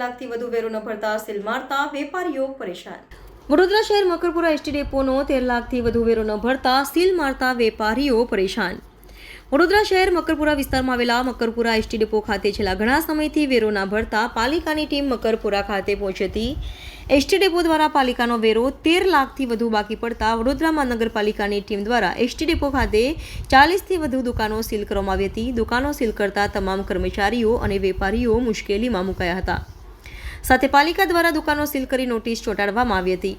લાખથી વધુ વેરો ન ભરતા સીલ મારતા વેપારીઓ પરેશાન। વડોદરા શહેર મકરપુરા એસટી ડેપોનો 13 લાખથી વધુ વેરો ન ભરતા સીલ મારતા વેપારીઓ પરેશાન। વડોદરા શહેર મકરપુરા વિસ્તારમાં આવેલા મકરપુરા એસટી ડેપો ખાતે છેલ્લા ઘણા સમયથી વેરો ના ભરતા પાલિકાની ટીમ મકરપુરા ખાતે પહોંચી હતી। એસટી ડેપો દ્વારા પાલિકાનો વેરો 13 લાખથી વધુ બાકી પડતા વડોદરા મહાનગરપાલિકાની ટીમ દ્વારા એસટી ડેપો ખાતે 40થી વધુ દુકાનો સીલ કરવામાં આવી હતી। દુકાનો સીલ કરતા તમામ કર્મચારીઓ અને વેપારીઓ મુશ્કેલીમાં મુકાયા હતા। સાથે પાલિકા દ્વારા દુકાનો સીલ કરી નોટિસ ચોંટાડવામાં આવી હતી।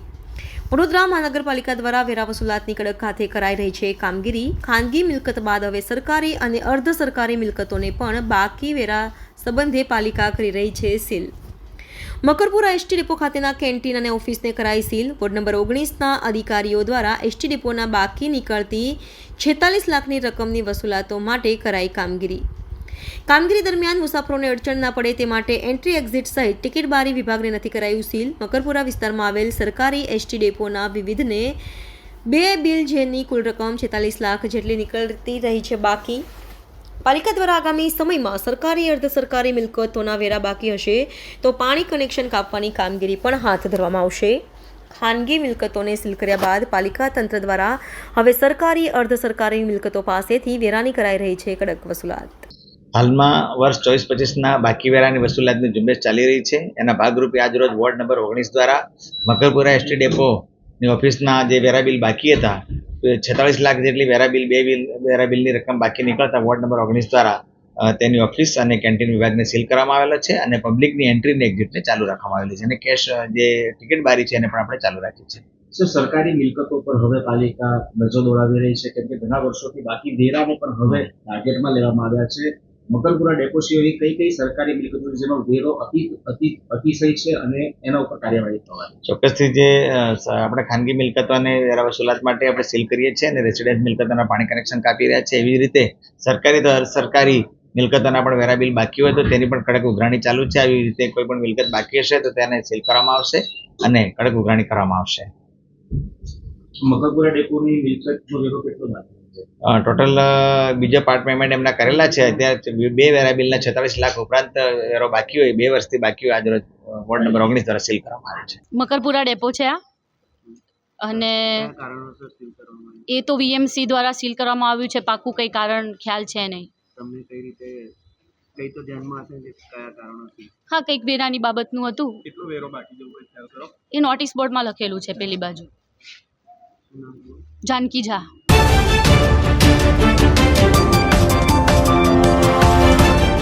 વડોદરા મહાનગરપાલિકા દ્વારા વેરા વસૂલાતની કડક ખાતે કરાઈ રહી છે કામગીરી। ખાનગી મિલકત બાદ હવે સરકારી અને અર્ધ સરકારી મિલકતોને પણ બાકી વેરા સંબંધે પાલિકા કરી રહી છે સીલ। મકરપુરા એસટી ડેપો ખાતેના કેન્ટીન અને ઓફિસને કરાઈ સીલ। વોર્ડ નંબર 19ના અધિકારીઓ દ્વારા એસટી ડેપોના બાકી નીકળતી 46 લાખની રકમની વસૂલાતો માટે કરાઈ કામગીરી દરમિયાન મુસાફરોને અડચણ ના પડે તે માટે એન્ટ્રી એક્ઝિટ સહિત ટિકિટ બારી વિભાગને નથી કરાયું સીલ। મકરપુરા વિસ્તારમાં આવેલ સરકારી એસટી ડેપોના વિવિધને 2 બિલ જેની કુલ રકમ 46 લાખ જેટલી નીકળતી રહી છે બાકી। પાલિકા દ્વારા આગામી સમયમાં સરકારી અર્ધ સરકારી મિલકતોના વેરા બાકી હશે તો પાણી કનેક્શન કાપવાની કામગીરી પણ હાથ ધરવામાં આવશે। ખાનગી મિલકતોને સીલ કર્યા બાદ પાલિકા તંત્ર દ્વારા હવે સરકારી અર્ધ સરકારી મિલકતો પાસેથી વેરાની કરાઈ રહી છે કડક વસૂલાત। હાલમાં વર્ષ 24-25ના બાકી વેરાની વસૂલાતની ઝુંબેશ ચાલી રહી છે। એના ભાગરૂપે આજરોજ વોર્ડ નંબર 19 દ્વારા મકરપુરા એસટી ડેપોની ઓફિસના જે વેરા બિલ બાકી હતા 46 લાખ જેટલી વેરા બિલની રકમ બાકી નીકળતા વોર્ડ નંબર 19 દ્વારા તેની ઓફિસ અને કેન્ટીન વિભાગને સીલ કરવામાં આવેલો છે અને પબ્લિકની એન્ટ્રી અને એક્ઝિટને ચાલુ રાખવામાં આવેલી છે અને કેશ જે ટિકિટ બારી છે એને પણ આપણે ચાલુ રાખી છે। સર, સરકારી મિલકતો પર હવે પાલિકા નજર દોડાવી રહી છે કેમ કે ઘણા વર્ષોથી બાકી વેરાને પણ હવે ટાર્ગેટમાં લેવામાં આવ્યા છે। મકરપુરા ડેપો સિવાયની કઈ સરકારી મિલકતો જેનો વેરો અતિશય છે અને એના ઉપર કાર્યવાહી થવાની? ચોક્કસથી જે આપણે ખાનગી મિલકતોને વેરા વસૂલાત માટે આપણે સીલ કરીએ છીએ અને રેસિડેન્ટ મિલકતોના પાણી કનેક્શન કાપી રહ્યા છે। એવી જ રીતે સરકારી તો સરકારી મિલકતોના પણ વેરા બિલ બાકી હોય તો તેની પણ કડક ઉઘરાણી ચાલુ છે। આવી રીતે કોઈ પણ મિલકત બાકી હશે તો તેને સીલ કરવામાં આવશે અને કડક ઉઘરાણી કરવામાં આવશે। મકરપુરા ડેપોની મિલકતનો વેરો કેટલો બાકી છે? ટોટલ બીજા પાર્ટ પેમેન્ટ એમના કરેલા છે। અત્યારે 2 વેરા બિલના 46 લાખ ઉપરાંત વેરો બાકી હોય 2 વર્ષથી બાકી હોય આજરોજ વોર્ડ નંબર 19 દ્વારા સીલ કરવામાં આવે છે। મકરપુરા ડેપો છે આ અને એ તો વીએમસી દ્વારા સીલ કરવામાં આવ્યું છે। પાકું કંઈ કારણ ખ્યાલ છે નહીં। તમને કઈ રીતે કઈ તો ધ્યાનમાં હશે કે કયા કારણોથી? હા, કંઈક વેરાની બાબતનું હતું। કેટલો વેરો બાકી જેવું કઈ ખ્યાલ કરો? એ નોટિસ બોર્ડમાં લખેલું છે પેલી બાજુ। જાનકી ઝા।